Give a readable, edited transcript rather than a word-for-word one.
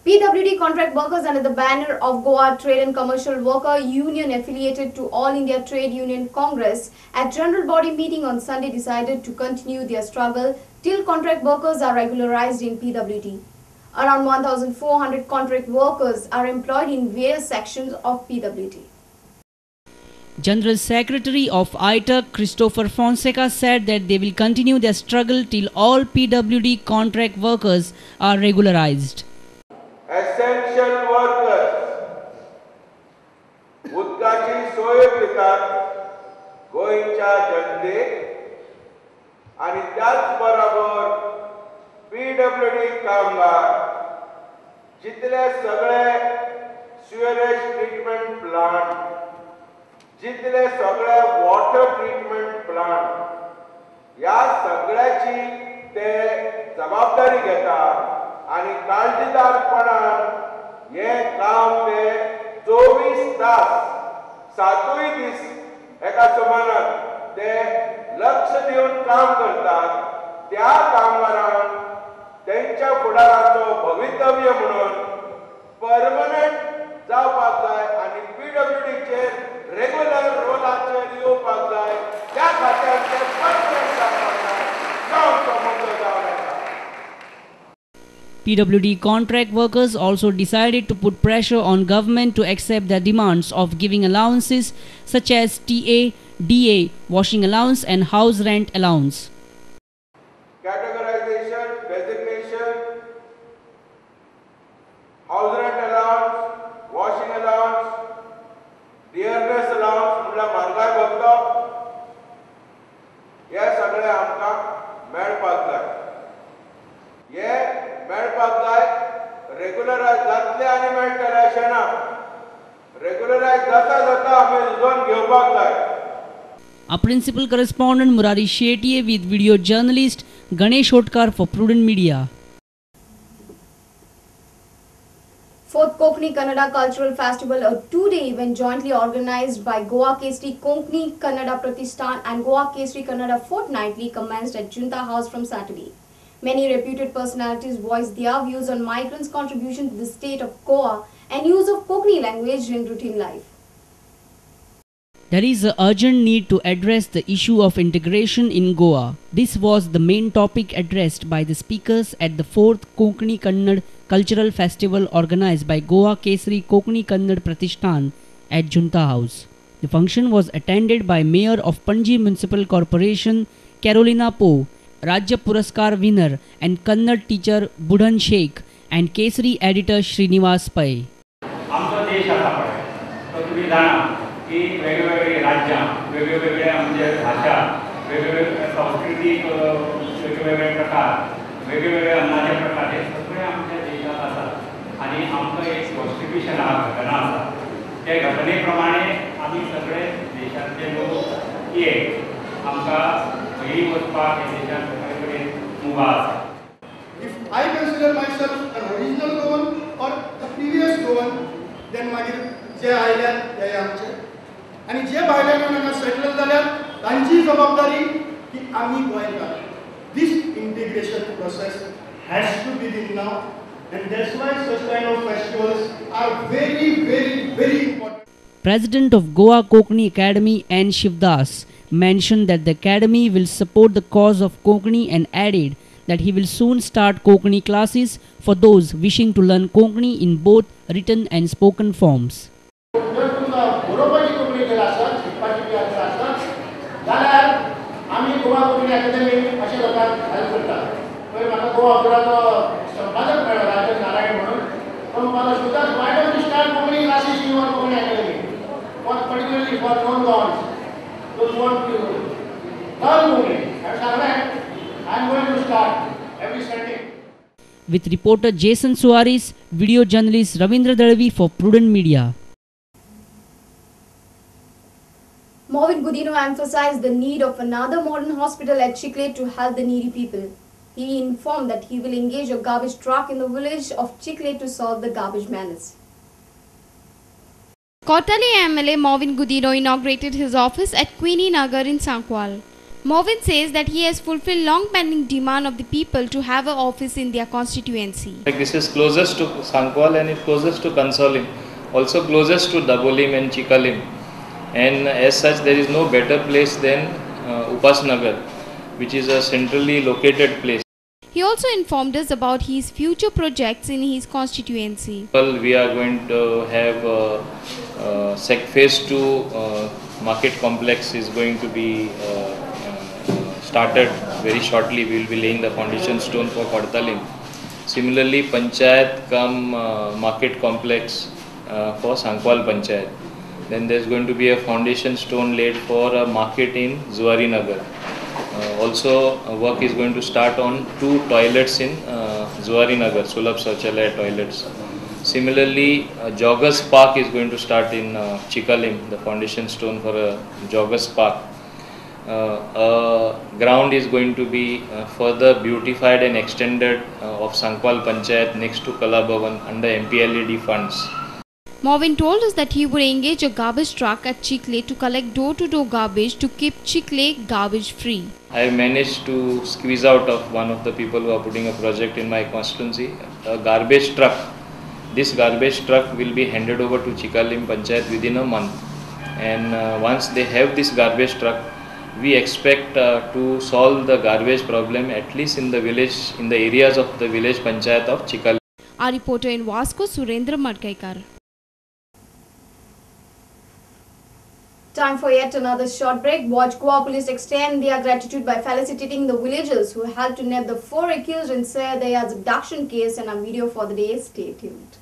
PWD contract workers under the banner of Goa Trade and Commercial Worker Union affiliated to All India Trade Union Congress at General Body meeting on Sunday decided to continue their struggle till contract workers are regularized in PWD. Around 1,400 contract workers are employed in various sections of PWD. General Secretary of ITUC, Christopher Fonseca, said that they will continue their struggle till all PWD contract workers are regularized. Essential workers उदकाची सोय दितात गोंयच्या जनतेक आणि त्याच बरोबर PWD कामगार जितले सगळे सीवेज ट्रीटमेंट प्लांट जितले सगळे वॉटर ट्रीटमेंट प्लांट या सगळ्याची ते जबाबदारी घेतात आणि काळजीदारपणान हे काम ते 24 तास 7 दीस एका समानात ते लक्ष दिवन काम करतात. त्या कामगारांक त्यांच्या फुडाराचो भवितव्य म्हणून परमनंट जावपाक जाय आणि PWDचे रेग्युलर रोलाचेर येवपाक जाय. त्या खात्यार ते परमनंट जावपाक जाय. जावचो मुद्दो जावन येता. PWD contract workers also decided to put pressure on government to accept their demands of giving allowances such as TA, DA, washing allowance and house rent allowance. Categorization, designation, house rent allowance, washing allowance, dearness allowance, म्हणल्यार म्हारगाय भत्तो हे सगळे आमकां मेळपाक जाय. हे मेळपाक जाय. रेग्युलरायज जातले आनी मेळटले अशें ना. रेग्युलरायज जाता जाता आमी झुजोन घेवपाक जाय. Our principal correspondent Murari Shetye with video journalist Ganesh Hotkar for Prudent Media. 4th Konkani Kannada Cultural Festival, a 2-day event jointly organized by Goa Kesari Konkani Kannada Pratishthan and Goa Kesari Kannada Fortnightly, commenced at Junta House from Saturday. Many reputed personalities voiced their views on migrants' contribution to the state of Goa and use of Konkani language in routine life. There is an urgent need to address the issue of integration in Goa. This was the main topic addressed by the speakers at the 4th Konkani Kannada Cultural Festival organized by Goa Kesari Konkani Kannada Pratishthan at Junta House. The function was attended by Mayor of Panji Municipal Corporation Carolina Poe, Rajya Puraskar winner and Kannada teacher Budhan Sheikh and Kesari editor Srinivas Pai. आमचो देश आसा पळय तो तुम्ही जाणा की वेगवेगळे राज्यां वेगवेगळ्या म्हणजे भाषा वेगवेगळे सांस्कृतिक वेगवेगळे प्रकार वेगवेगळे अन्नाचे प्रकार हे सगळे आमच्या देशात आसात आणि आमकां एक कॉन्स्टिट्यूशन आसा घटना आसा. त्या घटने प्रमाणे आमी सगळे देशांतले लोक एक आमकां खंयी वचपाक हे देशांत सगळे कडेन मुभा आसा. If I consider myself an original Goan or a previous Goan, then मागीर जे आयल्यात ते आमचे आणि जे भायल्यान हांगा सेटल जाल्यात तांची जबाबदारी की आमी गोंयकार. This integration process has to begin now, and that's why such kind of festivals are very, very, very important. President of Goa Konkani Academy N. Shivdas mentioned that the academy will support the cause of Konkani and added that he will soon start Konkani classes for those wishing to learn Konkani in both written and spoken forms. Particularly for non-Goans, those who want to learn Konkani. That's all right. I'm going to start every Sunday. With reporter Jason Suarez, video journalist Ravindra Dalavi for Prudent Media. Movin Gudino emphasized the need of another modern hospital at Chiclet to help the needy people. He informed that he will engage a garbage truck in the village of Chiclet to solve the garbage menace. Kottali MLA Movin Gudino inaugurated his office at Queenie Nagar in Sankwal. Movin says that he has fulfilled long-pending demand of the people to have an office in their constituency. Like this is closest to Sankwal and it closest to Kansolim, also closest to Dabolim and Chikalim, and as such there is no better place than Upasnagar, which is a centrally located place. He also informed us about his future projects in his constituency. Well, we are going to have phase 2 market complex is going to be started very shortly. We will be laying the foundation stone for Kodtalim. Similarly, Panchayat come market complex for Sankwal Panchayat. Then there is going to be a foundation stone laid for a market in Zuari Nagar. Also, work is going to start on 2 toilets in Zuari Nagar, Sulabh Shauchalaya toilets. Similarly, Joggers Park is going to start in Chikalim, the foundation stone for a Joggers Park. Ground is going to be further beautified and extended of Sankwal Panchayat next to Kala Bhavan under MPLED funds. Movin told us that he would engage a garbage truck at Chikle to collect door-to-door garbage to keep Chikle garbage free. I have managed to squeeze out of one of the people who are putting a project in my constituency a garbage truck. This garbage truck will be handed over to Chikalim Panchayat within a month, and once they have this garbage truck, we expect to solve the garbage problem at least in the village, in the areas of the village Panchayat of Chikalim. Our reporter in Vasco, Surendra Madkaikar. Time for yet another short break. Watch Goa police extend their gratitude by felicitating the villagers who helped to nab the 4 accused in Sayadaya's abduction case, and a video for the day. Stay tuned.